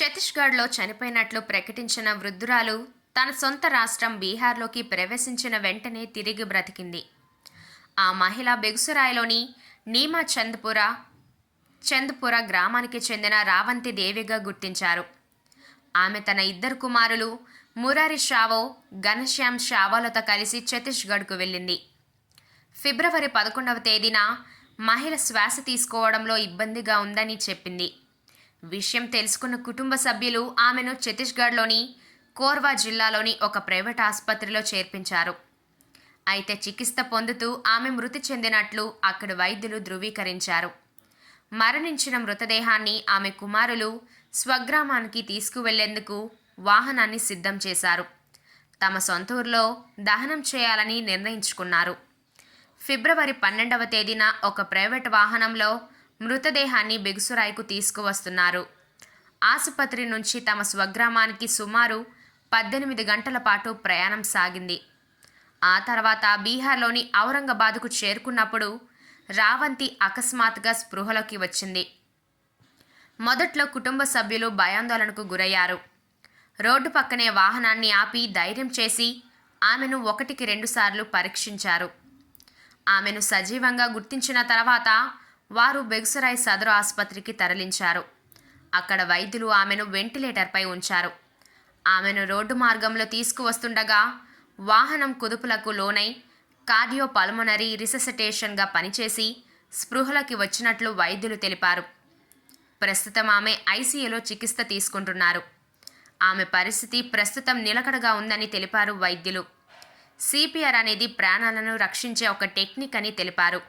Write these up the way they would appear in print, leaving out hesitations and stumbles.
ఛత్తీస్గఢ్లో చనిపోయినట్లు ప్రకటించిన వృద్ధురాలు తన సొంత రాష్ట్రం బీహార్లోకి ప్రవేశించిన వెంటనే తిరిగి బ్రతికింది. ఆ మహిళ బెగుసరాయ్లోని నీమా చంద్పుర గ్రామానికి చెందిన రావంతి దేవిగా గుర్తించారు. ఆమె తన ఇద్దరు కుమారులు మురారి షావో, ఘనశ్యామ్ షావోలతో కలిసి ఛత్తీస్గఢ్కు వెళ్ళింది. ఫిబ్రవరి 11వ తేదీన మహిళ శ్వాస తీసుకోవడంలో ఇబ్బందిగా ఉందని చెప్పింది. విషయం తెలుసుకున్న కుటుంబ సభ్యులు ఆమెను ఛత్తీస్గఢ్లోని కోర్వా జిల్లాలోని ఒక ప్రైవేట్ ఆసుపత్రిలో చేర్పించారు. అయితే చికిత్స పొందుతూ ఆమె మృతి చెందినట్లు అక్కడి వైద్యులు ధృవీకరించారు. మరణించిన మృతదేహాన్ని ఆమె కుమారులు స్వగ్రామానికి తీసుకువెళ్లేందుకు వాహనాన్ని సిద్ధం చేశారు. తమ సొంత ఊరిలో దహనం చేయాలని నిర్ణయించుకున్నారు. ఫిబ్రవరి 12వ తేదీన ఒక ప్రైవేట్ వాహనంలో మృతదేహాన్ని బెగుసరాయ్కు తీసుకువస్తున్నారు. ఆసుపత్రి నుంచి తమ స్వగ్రామానికి సుమారు 18 గంటల పాటు ప్రయాణం సాగింది. ఆ తర్వాత బీహార్లోని ఔరంగాబాద్కు చేరుకున్నప్పుడు రావంతి అకస్మాత్తుగా స్పృహలోకి వచ్చింది. మొదట్లో కుటుంబ సభ్యులు భయాందోళనకు గురయ్యారు. రోడ్డు పక్కనే వాహనాన్ని ఆపి ధైర్యం చేసి ఆమెను 1కి 2 సార్లు పరీక్షించారు. ఆమెను సజీవంగా గుర్తించిన తర్వాత వారు బెగుసరాయ్ సదరు ఆసుపత్రికి తరలించారు. అక్కడ వైద్యులు ఆమెను వెంటిలేటర్పై ఉంచారు. ఆమెను రోడ్డు మార్గంలో తీసుకువస్తుండగా వాహనం కుదుపులకు లోనై కార్డియోపల్మనరీ రిససిటేషన్గా పనిచేసి స్పృహలోకి వచ్చినట్లు వైద్యులు తెలిపారు. ప్రస్తుతం ఆమె ఐసీయూలో చికిత్స తీసుకుంటున్నారు. ఆమె పరిస్థితి ప్రస్తుతం నిలకడగా ఉందని తెలిపారు వైద్యులు. సిపిఆర్ అనేది ప్రాణాలను రక్షించే ఒక టెక్నిక్ అని తెలిపారు.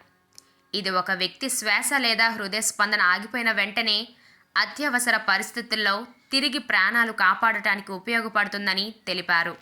ఇది ఒక వ్యక్తి శ్వాస లేదా హృదయ స్పందన ఆగిపోయిన వెంటనే అత్యవసర పరిస్థితుల్లో తిరిగి ప్రాణాలు కాపాడటానికి ఉపయోగపడుతుందని తెలిపారు.